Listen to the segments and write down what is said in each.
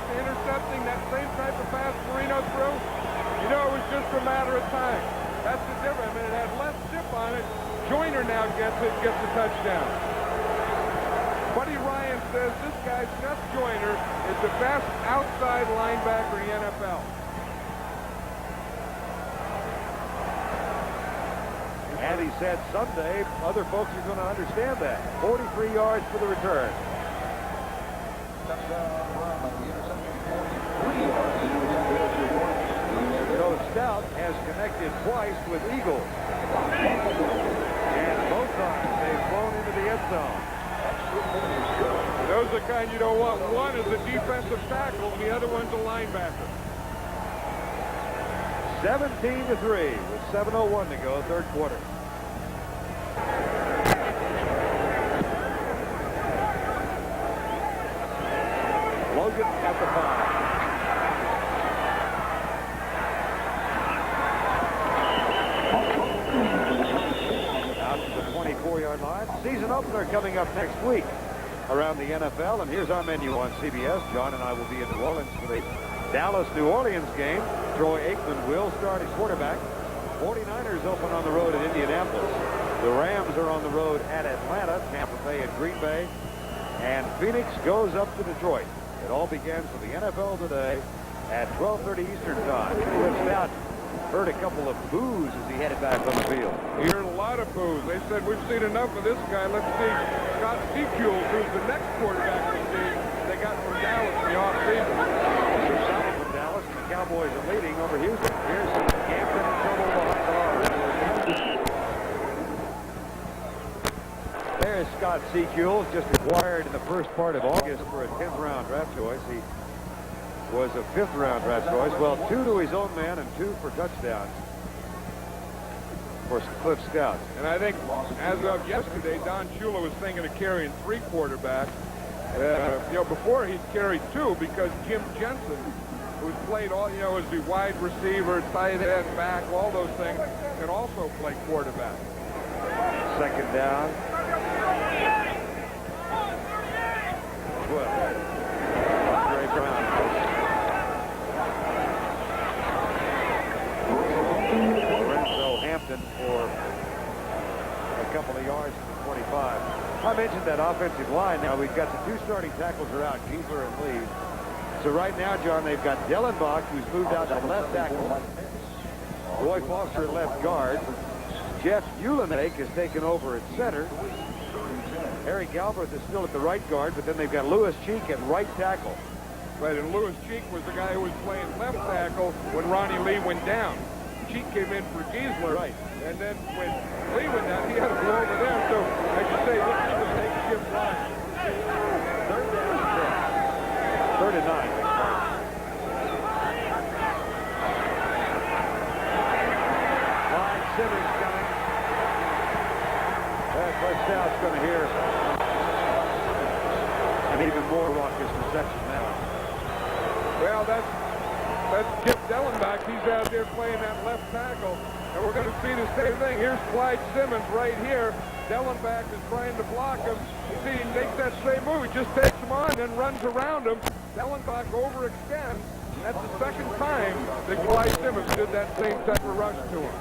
to intercepting that same type of pass Marino threw, you know it was just a matter of time. That's the difference. I mean, it had less zip on it. Joyner now gets the touchdown. Buddy Ryan says this guy, Seth Joyner, is the best outside linebacker in the NFL. And he said someday other folks are going to understand that. 43 yards for the return. So Stout has connected twice with Eagles. And both times they've flown into the end zone. Those are the kind you don't want. One is a defensive tackle, and the other one's a linebacker. 17-3 with 7:01 to go, third quarter. Logan at the 5. Out to the 24-yard line. Season opener coming up next week around the NFL. And here's our menu on CBS. John and I will be in New Orleans for the Dallas-New Orleans game. Troy Aikman will start as quarterback. 49ers open on the road at Indianapolis. The Rams are on the road at Atlanta, Tampa Bay and Green Bay. And Phoenix goes up to Detroit. It all begins with the NFL today at 12:30 Eastern time. Clip Stout heard a couple of boos as he headed back on the field. He heard a lot of boos. They said, we've seen enough of this guy. Let's see Scott Secules, who's the next quarterback they got from Dallas in the offseason. From Dallas, and the Cowboys are leading over Houston. Here's Hampton in trouble behind the line. There's Scott Secules, just acquired in the first part of August for a 10th round draft choice. He was a 5th round draft choice. Well, 2 to his own man and 2 for touchdowns for Clip Stout. And I think as of yesterday, Don Shula was thinking of carrying 3 quarterbacks. Before he'd carried 2 because Jim Jensen, who's played all, as the wide receiver, tight end, back, all those things, can also play quarterback. Second down. 12. Andre Brown. Lorenzo Hampton for a couple of yards to the 25. I mentioned that offensive line. Now we've got the 2 starting tackles are out, Giesler and Lee. So right now, John, they've got Dellenbach, who's moved out to left tackle. Roy Foster at left guard. Jeff Uhlenbeck has taken over at center. Harry Galbraith is still at the right guard, but then they've got Lewis Cheek at right tackle. Right, and Lewis Cheek was the guy who was playing left tackle when Ronnie Lee went down. Cheek came in for Giesler. Right. And then when Lee went down, he had to go over there. So, as you say, this is a makeshift line. Third down and 10. Third and 9. Clyde Simmons coming. Clip Stout's going to hear an even more raucous reception now. Well, that's Chip Dellenbach. He's out there playing that left tackle. And we're going to see the same thing. Here's Clyde Simmons right here. Dellenbach is trying to block him. You see, he makes that same move. He just takes him on and runs around him. Dellenbach overextends. That's the second time that Clyde Simmons did that same type of rush to him.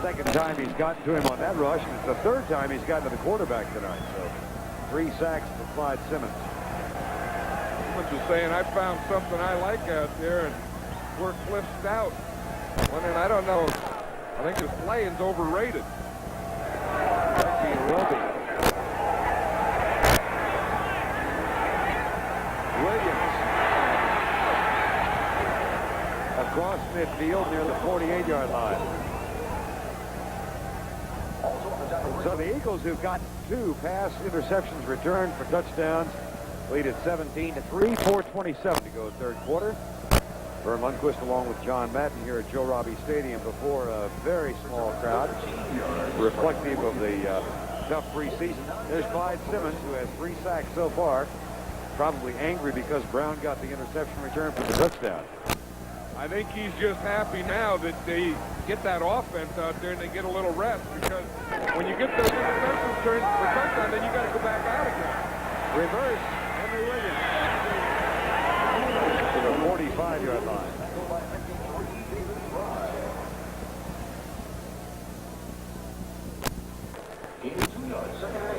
Second time he's gotten to him on that rush, and it's the third time he's gotten to the quarterback tonight. So 3 sacks for Clyde Simmons. Simmons is saying, I found something I like out there, and we're Clip Stout. Well, and I don't know. I think his playing's overrated. He will be. Williams across midfield near the 48-yard line. So the Eagles, who've got 2 pass interceptions returned for touchdowns, lead at 17-3, 4:27 to go third quarter. Vern Lundquist along with John Madden here at Joe Robbie Stadium before a very small crowd, reflective of the tough preseason. There's Clyde Simmons, who has 3 sacks so far, probably angry because Brown got the interception return for the touchdown. I think he's just happy now that they get that offense out there and they get a little rest, because when you get those interception returns for touchdown, then you got to go back out again. Reverse, Henry Williams. 5-yard line.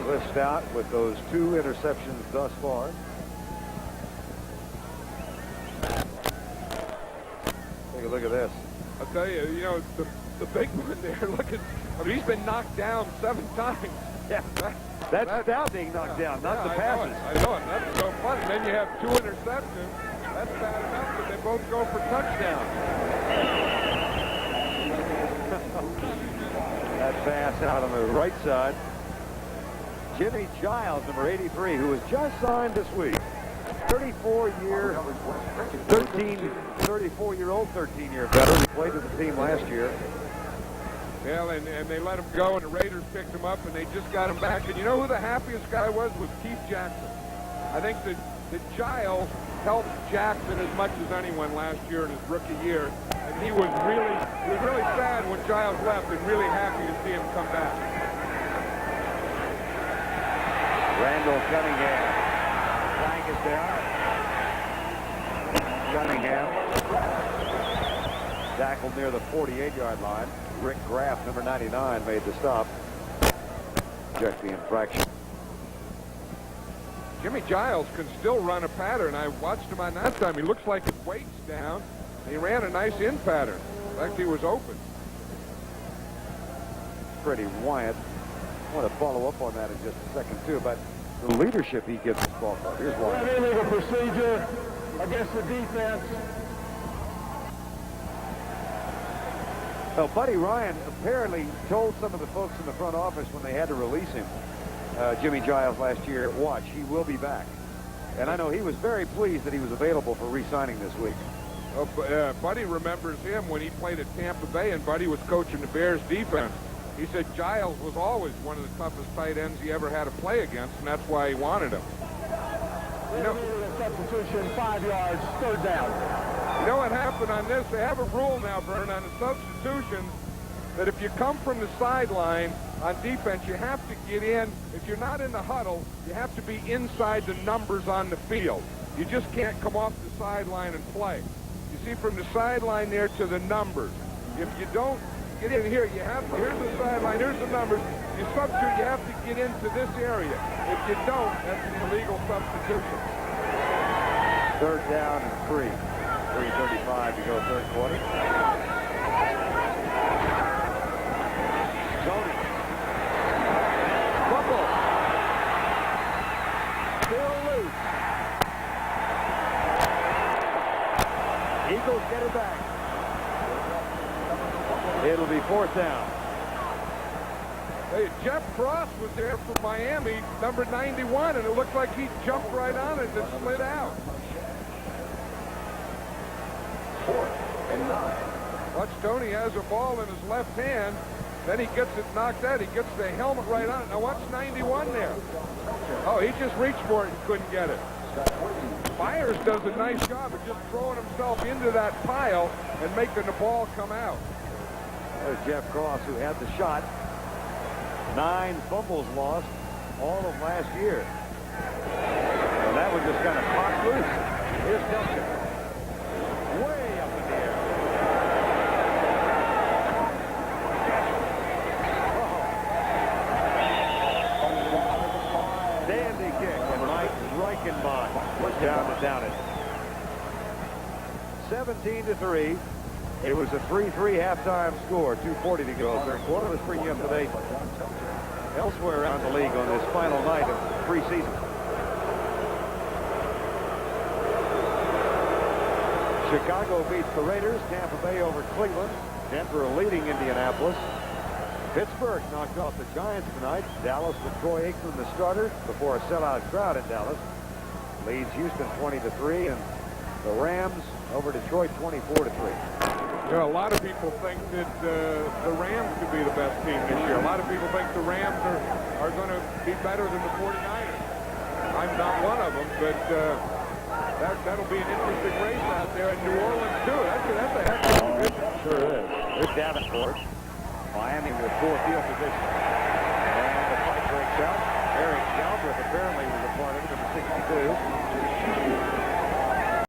Cliff out with those 2 interceptions thus far. Take a look at this. I'll tell you, you know, the big one there, look at, I mean, he's been knocked down 7 times. Yeah. That's Stout being knocked down, not the passes. I know it. That's so fun. And then you have 2 interceptions. That's bad enough, but they both go for touchdowns. That pass out on the right side. Jimmy Giles, number 83, who was just signed this week. 34-year veteran. He played with the team last year. Yeah, and they let him go, and the Raiders picked him up, and they just got him back. And you know who the happiest guy was Keith Jackson. I think that Giles helped Jackson as much as anyone last year in his rookie year. And he was really sad when Giles left and really happy to see him come back. Randall Cunningham. Flag is down. Cunningham tackled near the 48-yard line. Rick Graff, number 99, made the stop. Check the infraction. Jimmy Giles can still run a pattern. I watched him on that time. He looks like his weight's down. He ran a nice in pattern. In fact, he was open. Freddie Wyatt. I want to follow up on that in just a second, too, but the leadership he gives this ball club. Here's one. Illegal procedure against the defense. Well, Buddy Ryan apparently told some of the folks in the front office when they had to release him, Jimmy Giles, last year, watch, he will be back. And I know he was very pleased that he was available for re-signing this week. Buddy remembers him when he played at Tampa Bay, and Buddy was coaching the Bears defense. He said Giles was always one of the toughest tight ends he ever had to play against, and that's why he wanted him. You know, substitution, 5 yards, 3rd down. You know what happened on this? They have a rule now, Vern, on the substitutions that if you come from the sideline on defense, you have to get in. If you're not in the huddle, you have to be inside the numbers on the field. You just can't come off the sideline and play. You see, from the sideline there to the numbers. If you don't get in here, you have to, here's the sideline, here's the numbers. You substitute, you have to get into this area. If you don't, that's an illegal substitution. 3rd down and 3. 3:35 to go, 3rd quarter. Tony. Fumble. Still loose. Eagles get it back. It'll be 4th down. Hey, Jeff Cross was there for Miami, number 91, and it looked like he jumped right on it and slid out. 4th and 9. Watch, Tony has a ball in his left hand. Then he gets it knocked out. He gets the helmet right on it. Now watch 91 there. Oh, he just reached for it and couldn't get it. Myers does a nice job of just throwing himself into that pile and making the ball come out. There's Jeff Cross, who had the shot. 9 fumbles lost all of last year. And that one just kind of popped loose. Here's Delson. Way up in the air. Dandy kick, and Mike Reichenbach was down to down it. 17-3. It was a 3-3 halftime score. 2:40 to go. 3rd quarter. Let's bring you up to date elsewhere around the league on this final night of preseason. Chicago beats the Raiders. Tampa Bay over Cleveland. Denver leading Indianapolis. Pittsburgh knocked off the Giants tonight. Dallas with Troy Aikman, the starter, before a sellout crowd in Dallas. Leads Houston 20-3, and the Rams over Detroit 24-3. You know, a lot of people think that the Rams could be the best team this year. A lot of people think the Rams are going to be better than the 49ers. I'm not one of them, but that'll be an interesting race out there in New Orleans, too. That's a heck of a division. Sure is. There's Davenport. Miami with 4 field position. And the fight breaks out. Eric Galbraith apparently was a part of it, number 62.